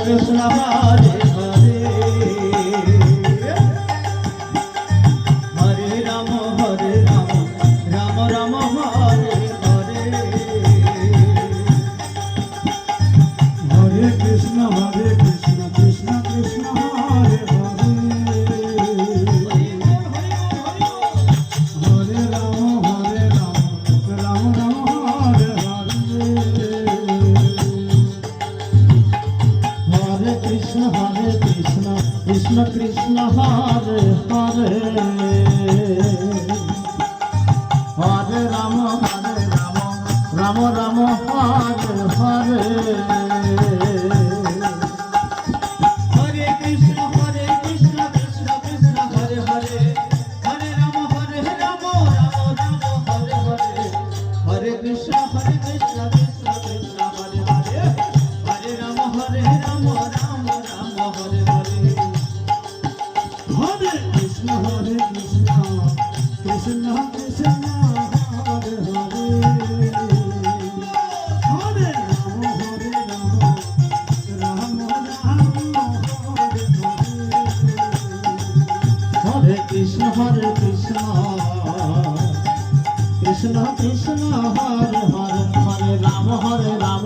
কৃষ্ণ হরে হরে হরে রাম রাম রাম হরে হরে হরে কৃষ্ণ কৃষ্ণ কৃষ্ণ হরে হরে হরে রাম রাম রাম হরে হরে হরে কৃষ্ণ কৃষ্ণ কৃষ্ণ হরে হরে হরে রাম রাম রাম হরে হরে হরে কৃষ্ণ কৃষ্ণ কৃষ্ণ হরে হরে হরে রাম রাম রাম হরে হরে হরে কৃষ্ণ কৃষ্ণ কৃষ্ণ হরে হরে হরে রাম রাম রাম হরে হরে হরে কৃষ্ণ কৃষ্ণ কৃষ্ণ হরে হরে হরে রাম রাম রাম হরে হরে হরে কৃষ্ণ কৃষ্ণ কৃষ্ণ হরে হরে হরে রাম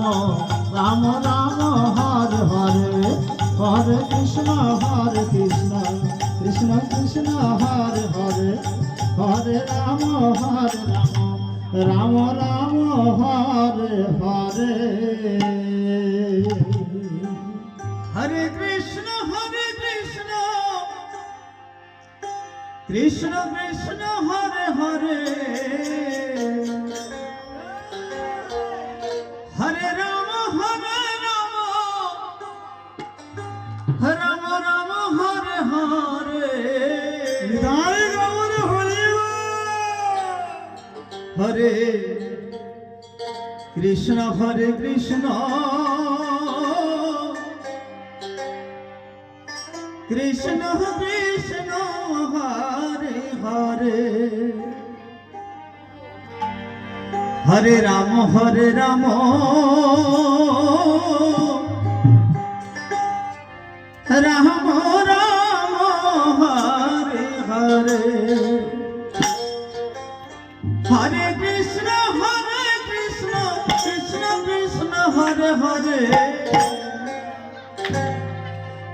রাম রাম হরে হরে হরে কৃষ্ণ কৃষ্ণ কৃষ্ণ হরে হরে হরে রাম রাম রাম হরে হরে হরে কৃষ্ণ কৃষ্ণ কৃষ্ণ হরে হরে হরে রাম রাম রাম হরে হরে নিতাই গৌর হরি হরে কৃষ্ণ কৃষ্ণ কৃষ্ণ কৃষ্ণ হরে হরে হরে রাম রাম রাম হরে হরে হরে কৃষ্ণ কৃষ্ণ কৃষ্ণ হরে হরে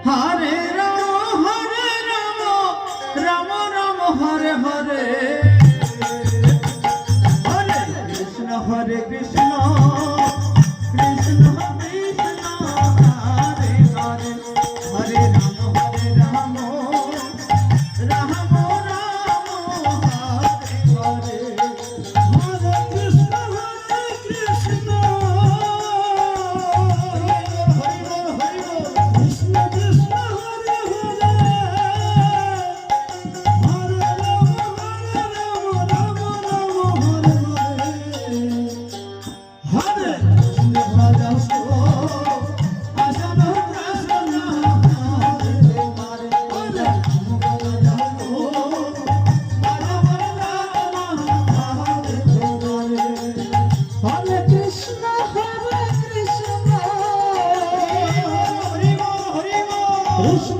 হরে রাম রাম রাম হরে হরে হরে কৃষ্ণ কৃষ্ণ কৃষ্ণ কৃষ্ণ হরে হরে হরে রাম রাম রাম রাম হরে হরে হরে কৃষ্ণ কৃষ্ণ হরি বল কৃষ্ণ কৃষ্ণ হরে হরে হরে রাম রাম রাম হরে হরে হরে কৃষ্ণ ভজস্তো আসন প্রসন্ন হরে হরে হরে ভজস্তো হরে কৃষ্ণ কৃষ্ণ